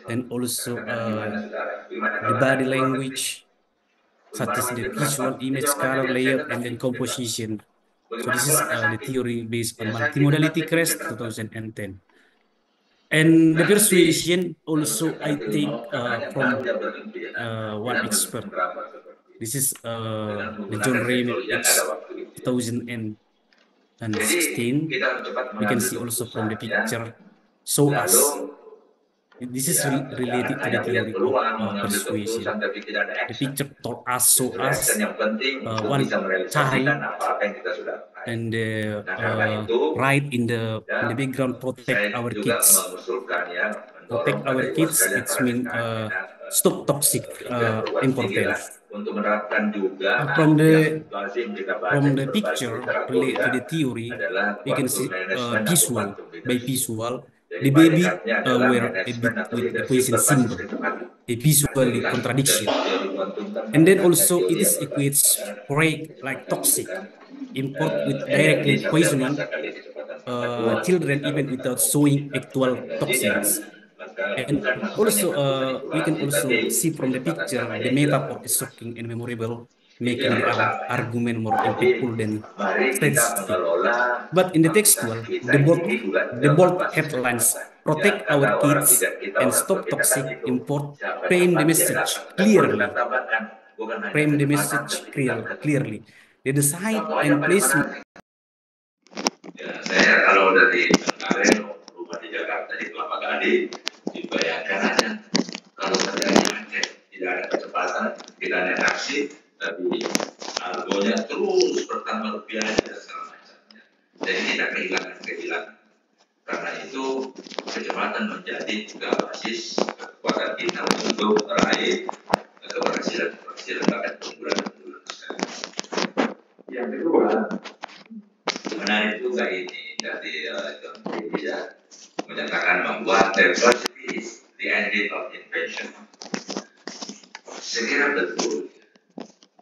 and also the body language, such as the visual, image, color, layout, and then composition. So this is the theory based on multimodality CREST 2010. And the persuasion also I take from one expert. This is the John Ramage 2016. We can see also from the picture. So us. This is related to the theory of persuasion. The picture told us, so us, one child, and the right in the background protect our kids. Protect our kids. It's mean stop toxic importance. From the picture related to the theory, we can see visual by visual. The baby were a bit with a poison symbol, a visually contradiction. And then also it is equates prey like toxic, import with directly poisoning children even without showing actual toxins. And also we can also see from the picture the metaphor is shocking and memorable, making the argument more impactful than statistic. But in the textual, the bold headlines protect our kids and stop toxic import frame the message clearly. Frame the message clearly. The design and placement. Ya, saya kalau dari kemarin rumah di Jakarta di Kelapa Gading, dibayangkan aja kalau terjadi macet, tidak ada kecepatan, tidak ada taksi, tapi argonya terus bertambah biaya dan segala macamnya. Jadi tidak kehilangan. Karena itu kecepatan menjadi juga basis kekuatan kita untuk meraih keberhasilan bahkan keunggulan. Yang kedua, menarik juga ini dari John Friedman menyatakan bahwa diversity is the engine of invention. Saya kira betul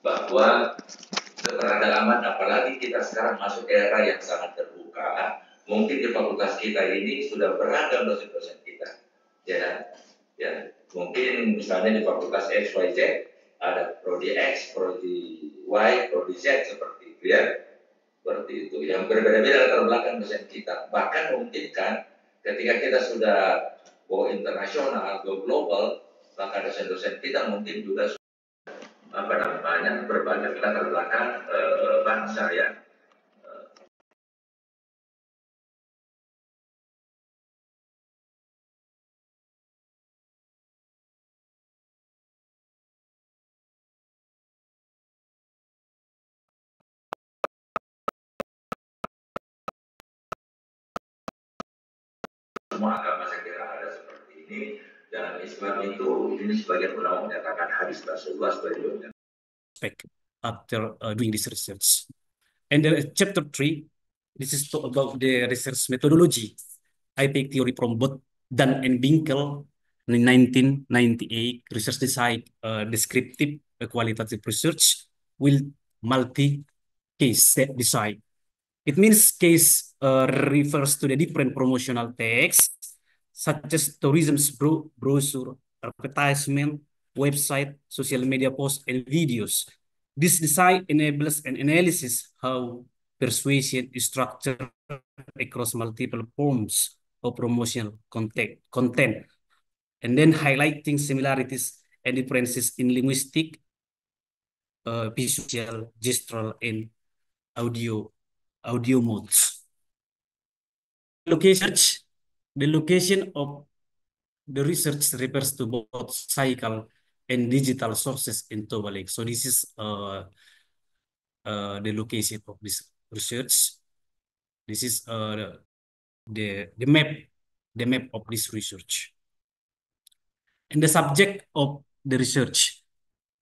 bahwa keberagaman, apalagi kita sekarang masuk era yang sangat terbuka, mungkin di fakultas kita ini sudah beragam dosen-dosen kita, ya mungkin misalnya di fakultas X, Y, Z ada prodi X, prodi Y, prodi Z seperti itu ya. Seperti itu, yang berbeda-beda latar belakang dosen kita. Bahkan memungkinkan ketika kita sudah go internasional, go global, maka dosen-dosen kita mungkin juga berbagai latar belakang bangsa ya. Semua agama saya kira ada seperti ini, dan Islam itu ini sebagian ulama menyatakan hadis Rasulullah sebagai after doing this research. And chapter 3, this is talk about the research methodology. I take theory from both Dunn and Binkel in 1998. Research design descriptive qualitative research with multi-case design. It means case refers to the different promotional text, such as tourism's brochure, advertisement, website, social media posts, and videos. This design enables an analysis how persuasion is structured across multiple forms of promotional content, and then highlighting similarities and differences in linguistic, visual, gestural, and audio modes. The location of the research refers to both physical and digital sources in Toba Lake. So this is the location of this research. This is the map of this research. And the subject of the research.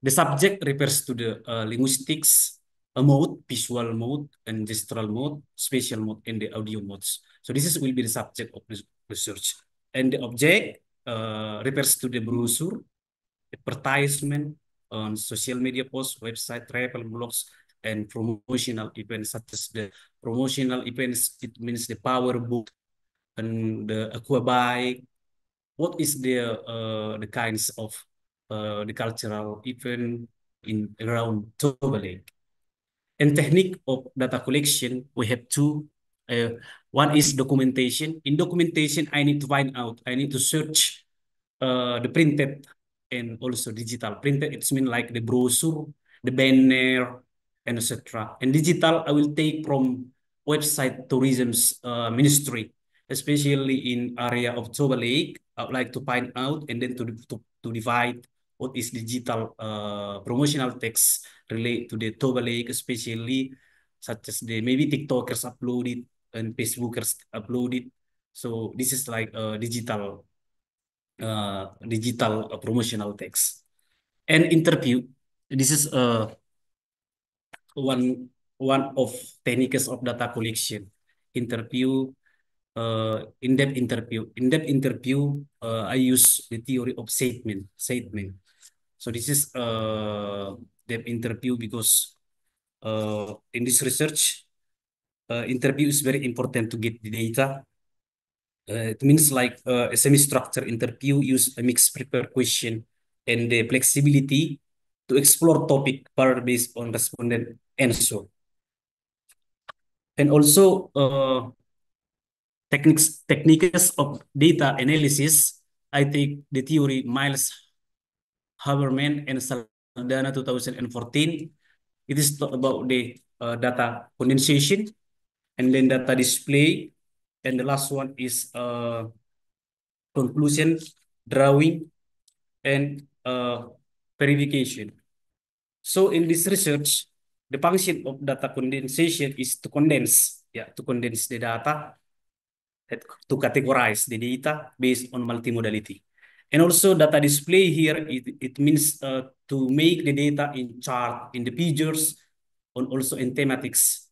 The subject refers to the linguistics, a mode, visual mode, and gestural mode, spatial mode, and the audio modes. So this will be the subject of this research. And the object refers to the brochure, advertisement, on social media posts, website, travel blogs, and promotional events, such as the promotional events. It means the power book and the aqua bike, what is the kinds of the cultural event in around Toba Lake. And technique of data collection, we have two. Uh, One is documentation. In documentation, I need to find out, I need to search the printed and also digital. Printed, it's mean like the brochure, the banner, and etc. And digital, I will take from website tourism's ministry, especially in area of Toba Lake. I would like to find out and then to divide what is digital promotional text relate to the Toba Lake, especially such as the maybe TikTokers uploaded and Facebookers uploaded. So this is like digital promotional text and interview. This is one one of techniques of data collection. Interview, in-depth interview. In-depth interview, I use the theory of statement. Statement. So this is depth interview because in this research, interview is very important to get the data. It means like a semi-structured interview use a mixed prepared question and the flexibility to explore topic further based on respondent answer. And also techniques of data analysis. I take the theory Miles Haberman and Saldana 2014. It is about the data condensation and then data display. And the last one is conclusion, drawing, and verification. So in this research, the function of data condensation is to condense, to condense the data, to categorize the data based on multimodality. And also data display here, it means to make the data in chart, in the figures, and also in thematics.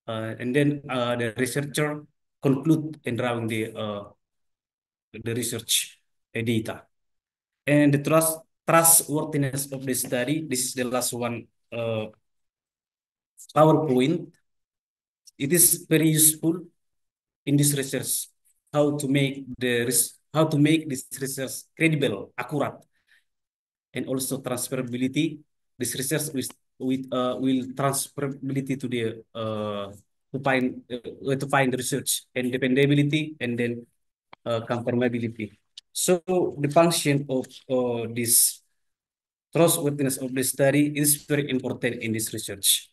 And then the researcher conclude in drawing the research data. And the trustworthiness of the study, this is the last one, PowerPoint. It is very useful in this research, how to make this research credible, accurate, and also transferability. This research will transferability to the to find the research and dependability and then confirmability. So the function of this trustworthiness of the study is very important in this research.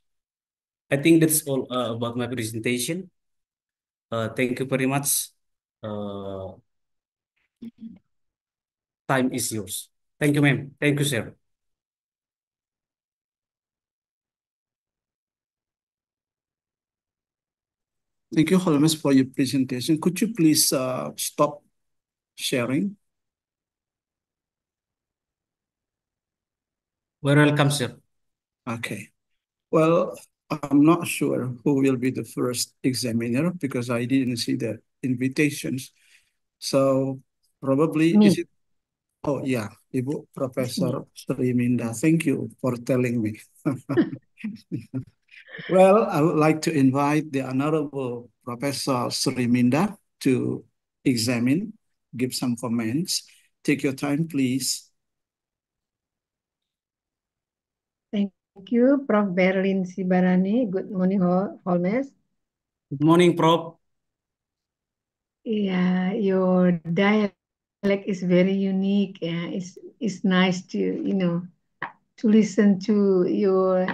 I think that's all about my presentation. Thank you very much. Uh, Time is yours. Thank you, ma'am. Thank you, sir. Thank you, Holmes, for your presentation. Could you please stop sharing? Well, welcome, sir. Okay. Well, I'm not sure who will be the first examiner because I didn't see the invitations. So probably Me. is it? Oh yeah, Ibu Professor Sriminda. Thank you for telling me. Well, I would like to invite the Honorable Professor Sriminda to examine, give some comments. Take your time, please. Thank you, Prof. Berlin Sibarani. Good morning, Holmes. Good morning, Prof. Yeah, your dialect is very unique. Yeah, it's nice to to listen to your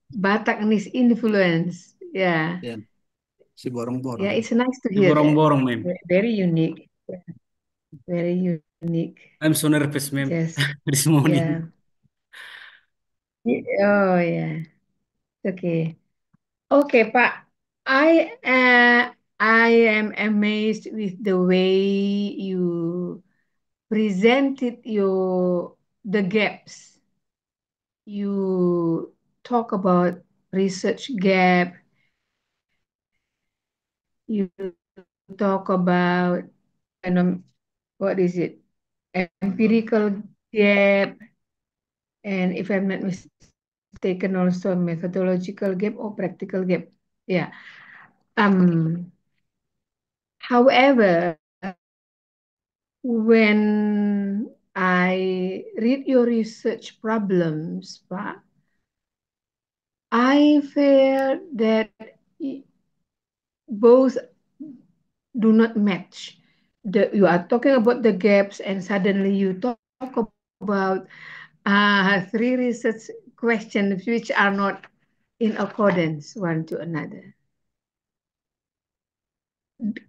Bataknese influence. Yeah. Yeah, si borong-borong. Yeah, it's nice to The hear that. borong-borong, ma'am. Very unique. Yeah. Very unique. I'm so nervous, ma'am, Yes. this morning. Yeah. Oh, yeah. Okay. Okay, Pak. I am amazed with the way you presented the gaps. You talk about research gap. You talk about what is it? Empirical gap, and if I'm not mistaken, also methodological gap or practical gap. Yeah. However, when I read your research problems, Pak, I feel that both do not match. You are talking about the gaps, and suddenly you talk about three research questions which are not in accordance one to another.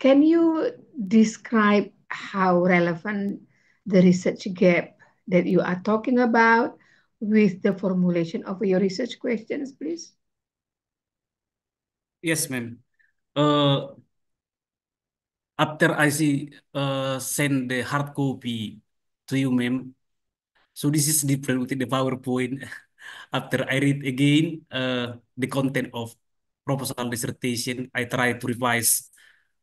Can you describe how relevant the research gap that you are talking about with the formulation of your research questions, please? Yes, ma'am. After I send the hard copy to you, ma'am. So this is different with the PowerPoint. After I read again the content of proposal dissertation, I try to revise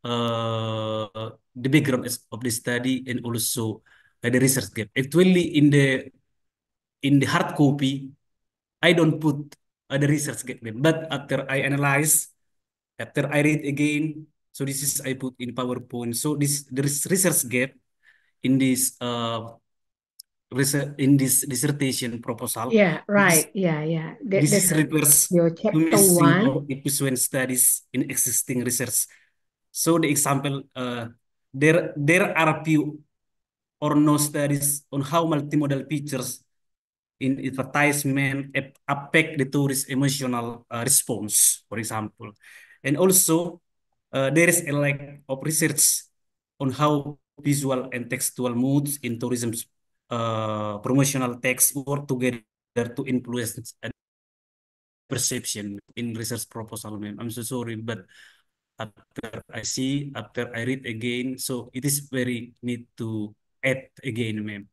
the background of the study and also the research gap. Actually, in the hard copy, I don't put the research gap, but after I analyze, after I read again, so this is I put in PowerPoint. So this there is research gap in this in this dissertation proposal. Yeah, right. This That's is refers your to chapter missing one. or efficient studies in existing research. So the example, there are few or no studies on how multimodal features in advertisement affect the tourist emotional response, for example. And also, there is a lack of research on how visual and textual moods in tourism's promotional text work together to influence perception in research proposal, ma'am. I'm so sorry, but after I read again, so it is very need to add again, ma'am.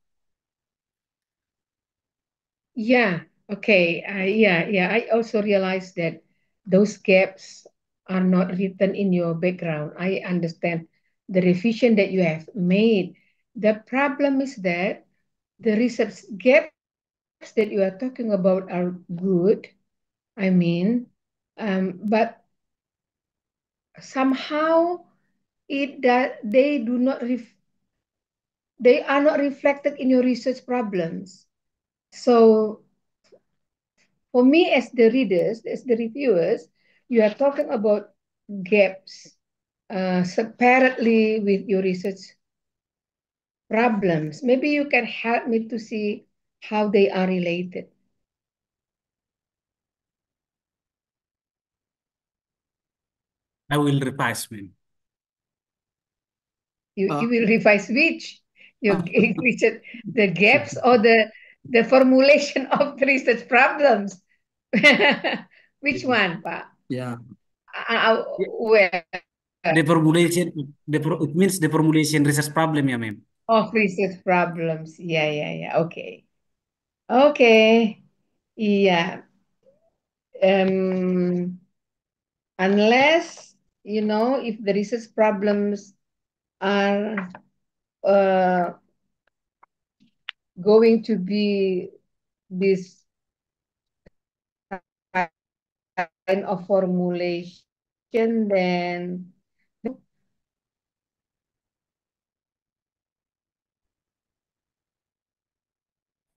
Yeah, okay. Yeah. I also realized that those gaps are not written in your background. I understand the revision that you have made. The problem is that the research gaps that you are talking about are good. I mean, but somehow they do not they are not reflected in your research problems. So for me, as the readers, as the reviewers, you are talking about gaps separately with your research problems. Maybe you can help me to see how they are related. I will revise, ma'am. You will revise which? You research the gaps or the formulation of the research problems? Which one, Pak? Yeah. Where? The formulation, it means the formulation research problem, yeah, ma'am. Of research problems. Yeah. Okay. Okay. Yeah. Um, unless, if the research problems are uh, going to be this kind of formulation, then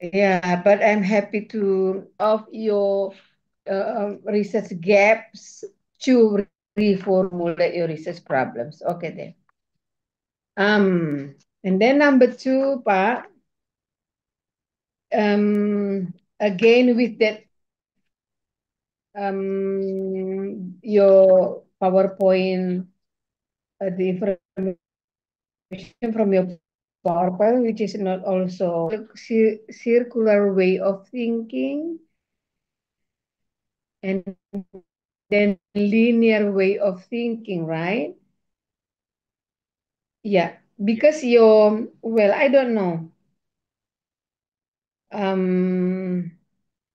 yeah, but I'm happy to of your research gaps to reformulate your research problems. Okay then. And then number two, Pak, again with that your PowerPoint, the information from your PowerPoint, which is not also circular way of thinking, and then linear way of thinking, right? Yeah, because I don't know.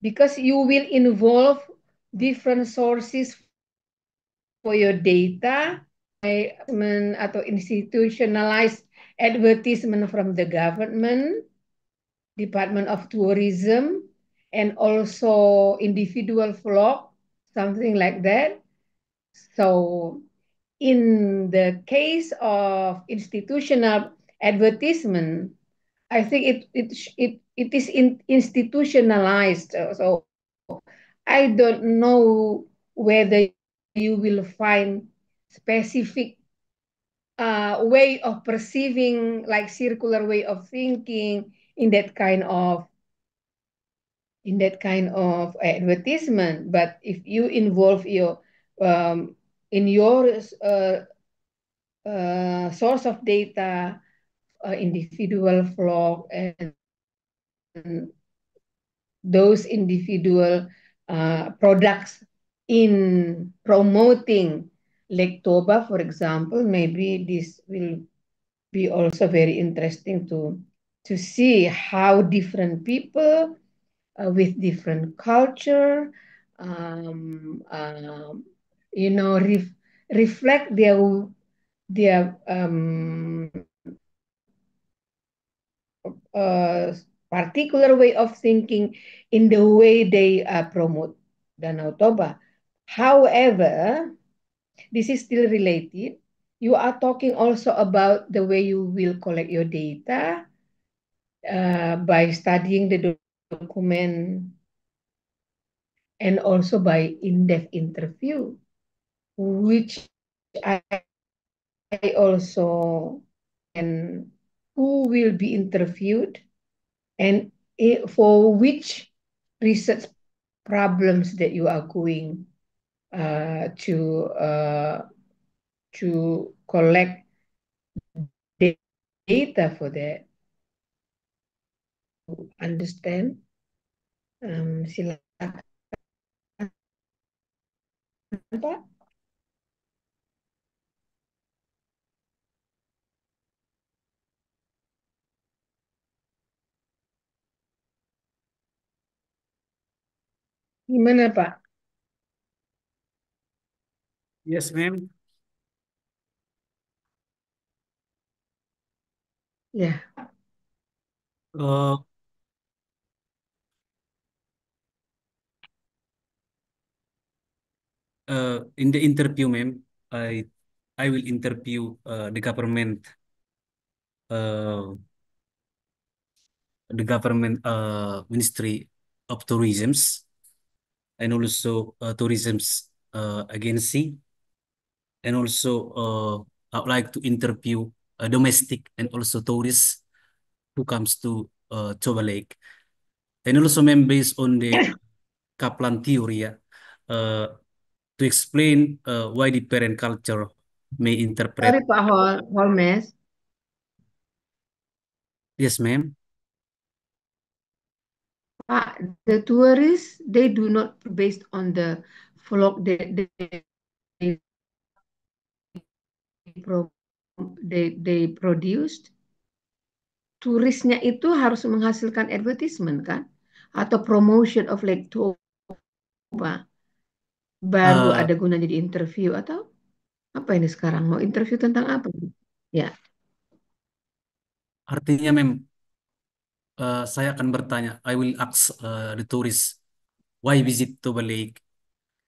Because you will involve different sources for your data, atau institutionalized advertisement from the government, Department of Tourism, and also individual vlog, something like that. So in the case of institutional advertisement, I think it is institutionalized. So I don't know whether you will find specific way of perceiving, like circular way of thinking in that kind of advertisement. But if you involve your in your source of data, individual flock, and those individual products in promoting Lake Toba, for example, maybe this will be also very interesting to see how different people with different culture, um, um, reflect their uh, particular way of thinking in the way they promote Danau Toba. However, this is still related. You are talking also about the way you will collect your data by studying the document and also by in-depth interview, which I also and who will be interviewed and for which research problems that you are going to collect data for that. Understand? Silakan Pak. Gimana Pak? Yes, ma'am. Ya. Uh, in the interview, ma'am, I will interview uh, the government Ministry of Tourisms and also tourism's agency, and also I would like to interview domestic and also tourists who comes to Toba Lake, and also, ma'am, based on the Kaplan theory, uh, to explain why the parent culture may interpret. Sorry Pak Holmes. Yes, ma'am. The tourists, they do not based on the vlog they produced. Turisnya itu harus menghasilkan advertisement kan, atau promotion of Lake Toba, baru ada guna jadi interview atau apa ini sekarang mau interview tentang apa? Ya. Artinya, ma'am, saya akan bertanya. I will ask the tourists why visit Toba Lake.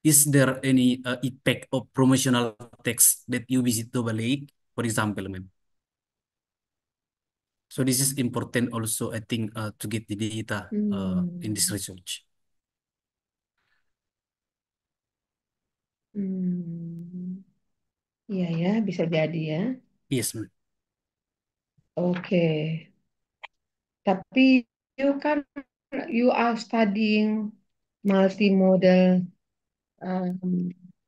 Is there any effect of promotional text that you visit Toba Lake, for example, ma'am? So this is important also, I think, to get the data in this research. Iya ya, bisa jadi ya. Yes, ma'am. Oke. Tapi you are studying multimodal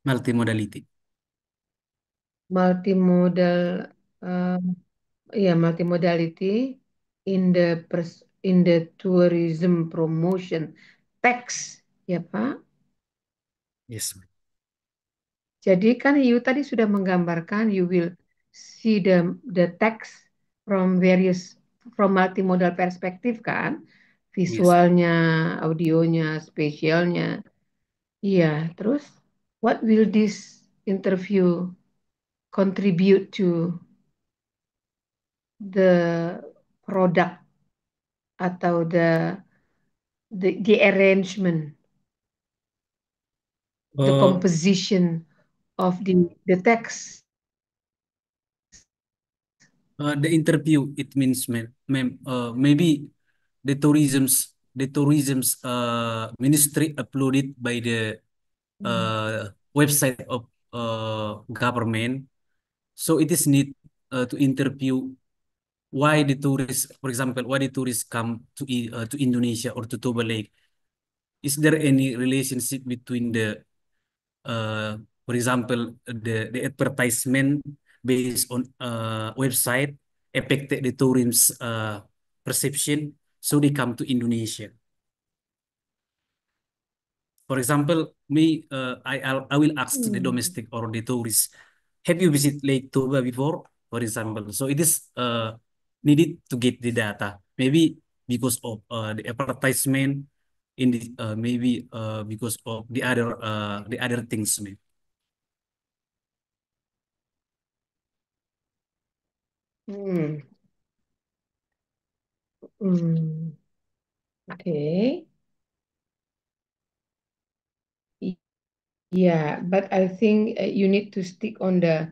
Multimodality. Multimodality in the tourism promotion text, ya Pak. Yes, ma'am. Jadi kan you tadi sudah menggambarkan you will see the text from multimodal perspektif kan, visualnya, audionya, spesialnya. Iya, terus what will this interview contribute to the product atau the arrangement, the composition of the text? The interview, it means, maybe the tourism's ministry uploaded by the website of government. So it is need to interview why the tourists, for example, why the tourists come to Indonesia or to Toba Lake. Is there any relationship between uh, for example, the advertisement based on website affected the tourism's perception, so they come to Indonesia. For example, I will ask the domestic or the tourist, have you visited Lake Toba before? For example, so it is needed to get the data. Maybe because of the advertisement in the maybe because of the other things. Maybe. Hmm. Hmm. Okay. Yeah, but I think you need to stick on the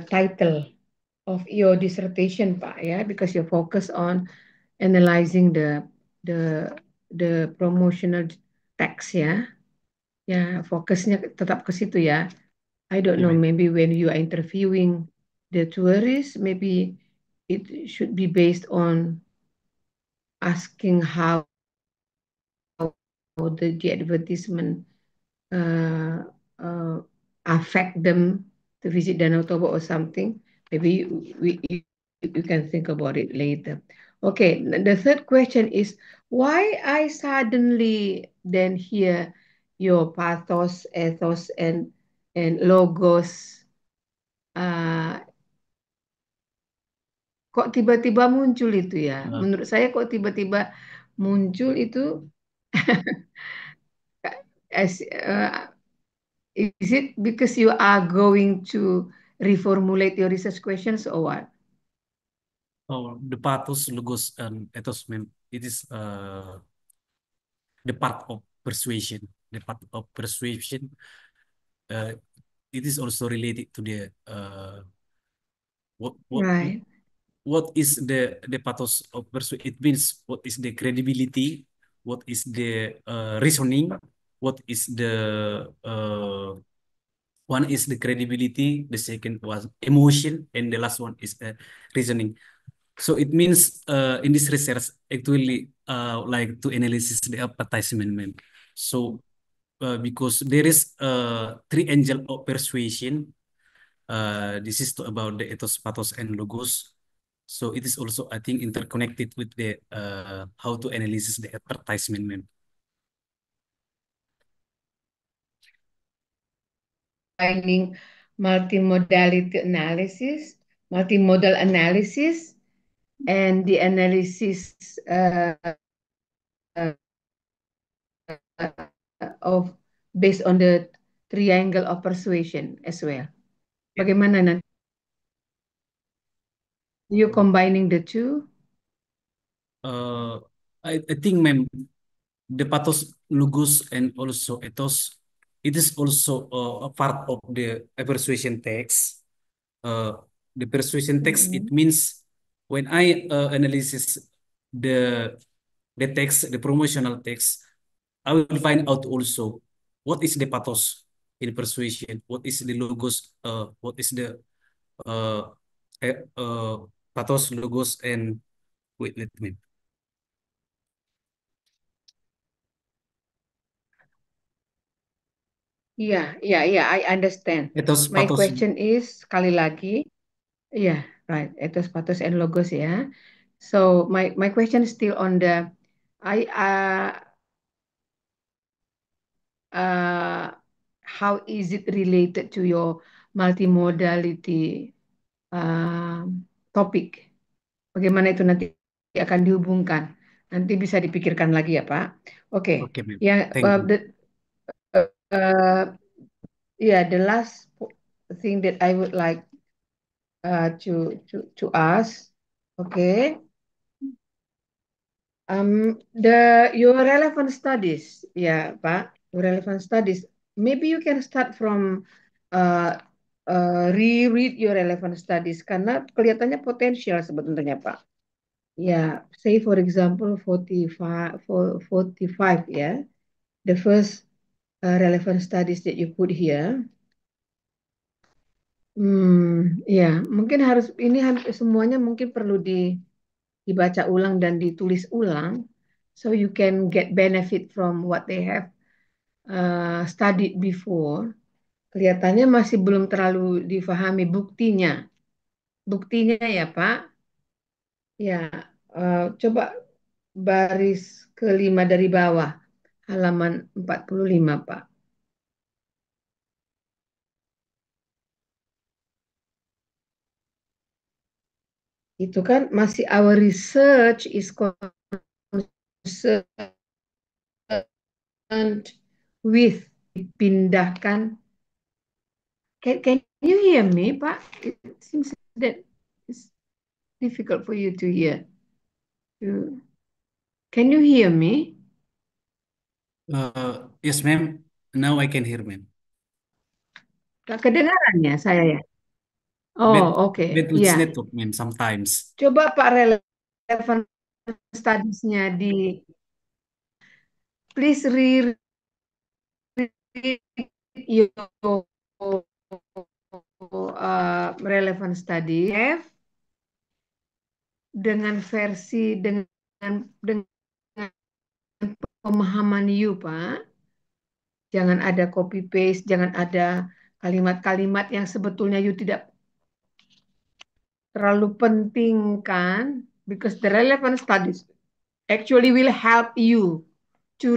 title of your dissertation, Pak, yeah, because you're focused on analyzing the the promotional text, ya. Ya, fokusnya tetap ke situ ya. I don't Yeah, know, ma'am. maybe when you are interviewing the tourists, maybe it should be based on asking how the advertisement uh, uh, affect them to visit Danau Toba or something. Maybe you can think about it later. Okay, the third question is why I suddenly then hear your pathos, ethos, and logos. Kok tiba-tiba muncul itu ya? Uh, Menurut saya kok tiba-tiba muncul itu as is it because you are going to reformulate your research questions or what? oh, the pathos, logos, and ethos, ma'am, it is the part of persuasion. The part of persuasion, uh, it is also related to the what what Right. what is the pathos of persuasion? It means what is the credibility, what is the reasoning, what is the one is the credibility, the second was emotion, and the last one is reasoning. So it means in this research actually like to analysis the advertisement, ma'am. So because there is three angel of persuasion. This is about the ethos, pathos, and logos. So it is also, I think, interconnected with the how to analysis the advertisement, ma'am. Finding multimodality analysis, multimodal analysis, and the analysis uh, of based on the triangle of persuasion as well. Yeah. Bagaimana nanti? You combining the two? Uh, I think, ma'am, the pathos, logos, and also ethos, it is also a part of the persuasion text. Uh, the persuasion text, it Mm-mm. means when I analysis the the text, the promotional text, I will find out also what is the pathos in persuasion, what is the logos, what is the uh, pathos, logos, and wait, let me. Yeah, yeah, yeah, I understand. Ethos, My pathos. question is, sekali lagi, yeah, right, ethos, pathos, and logos, yeah. So my question is still on the, I how is it related to your multimodality topik? Bagaimana itu nanti akan dihubungkan? Nanti bisa dipikirkan lagi ya, Pak. Oke, Okay, ma'am. yang Thank you. yeah, the last thing that I would like to ask, okay, your relevant studies, yeah, Pak, your relevant studies. Maybe you can start from uh, reread your relevant studies karena kelihatannya potensial sebetulnya Pak. Ya, say for example 45 ya. The first relevant studies that you put here. Ya, mungkin harus ini semuanya mungkin perlu dibaca ulang dan ditulis ulang, so you can get benefit from what they have studied before. Kelihatannya masih belum terlalu difahami buktinya ya Pak. Ya, coba baris kelima dari bawah, halaman 45 Pak. Itu kan masih our research is concerned with dipindahkan. Can you hear me, Pak? It seems that it's difficult for you to hear. Can you hear me? Yes, ma'am. Now I can hear, ma'am. Gak kedengarannya saya ya? Bad, Oh, oke. bad with Ya. network, ma'am, sometimes. Coba Pak relevant studies-nya please read your relevant study dengan versi dengan pemahaman you Pak. Jangan ada copy paste, jangan ada kalimat-kalimat yang sebetulnya you tidak terlalu pentingkan, because the relevant studies actually will help you to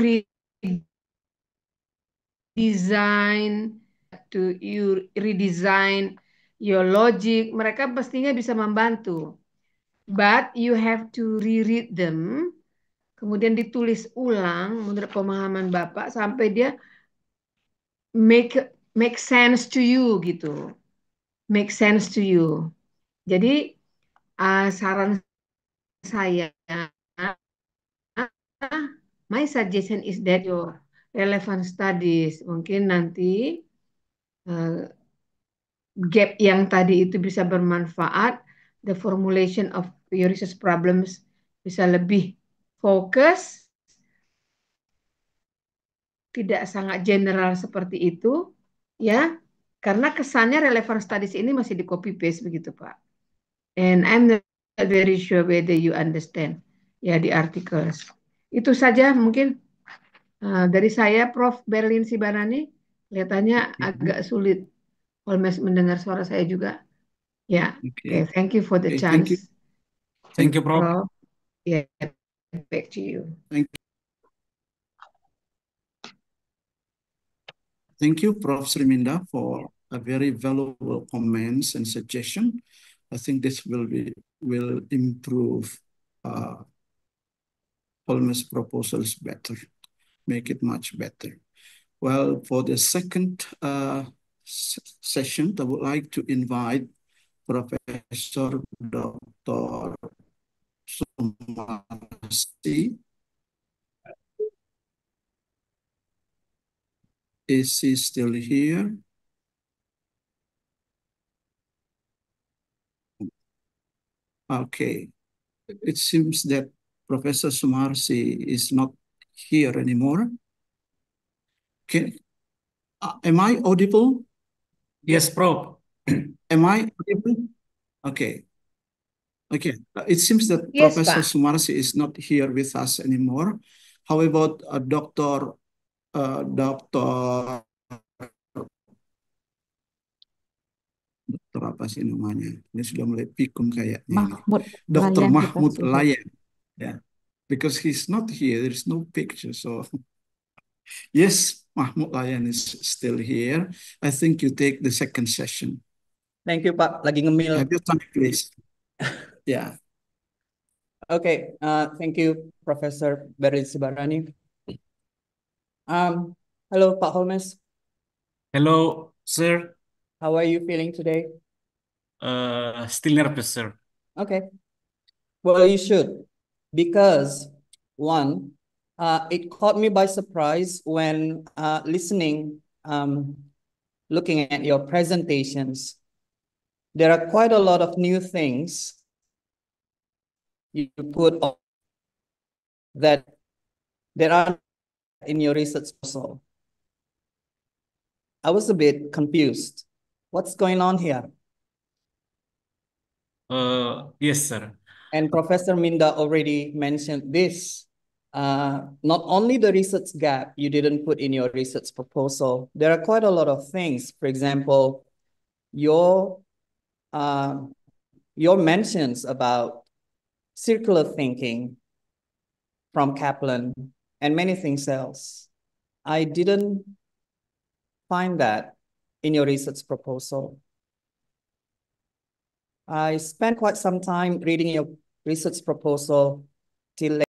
redesign your logic. Mereka pastinya bisa membantu, but you have to reread them, kemudian ditulis ulang menurut pemahaman Bapak sampai dia make sense to you gitu, make sense to you. Jadi saran saya, my suggestion is that your relevant studies mungkin nanti gap yang tadi itu bisa bermanfaat, the formulation of your research problems bisa lebih fokus, tidak sangat general seperti itu, ya, karena kesannya relevant studies ini masih di copy paste begitu Pak. And I'm not very sure whether you understand ya di articles. Itu saja mungkin dari saya, Prof. Berlin Sibarani. Kelihatannya agak sulit Holmes mendengar suara saya juga. Ya, okay. Thank you for the chance. Thank you, Prof. Yeah, back to you. Thank you, Prof. Sriminda, for a very valuable comments and suggestion. I think this will improve Holmes proposals better, make it much better. Well, for the second session, I would like to invite Professor Dr. Sumarsi. Is he still here? Okay. It seems that Professor Sumarsi is not here anymore. Okay. Am I audible? Yes, Prof. Am I audible? Okay. Okay. It seems that Yes, Professor Pak. Sumarsi is not here with us anymore. How about Dr. Dokter apa sih namanya? Ini sudah mulai pikun kayaknya. Mahmud Dr. Layan Mahmud kita sudah. Layan. Yeah. Because he's not here, there's no picture. So yes, Mahmud Layan is still here. I think you take the second session. Thank you, Pak. Lagi ngemil. Have your time, please. Yeah. Okay. Thank you, Professor Berlin Sibarani. Hello, Pak Holmes. Hello, sir. How are you feeling today? Still nervous, sir. Okay. Well, you should, because one, it caught me by surprise when listening looking at your presentations, there are quite a lot of new things you put on that there are in your research proposal. I was a bit confused. What's going on here? Yes, sir. And Professor Minda already mentioned this. Not only the research gap you didn't put in your research proposal, there are quite a lot of things. For example, your mentions about circular thinking from Kaplan and many things else. I didn't find that in your research proposal. I spent quite some time reading your research proposal till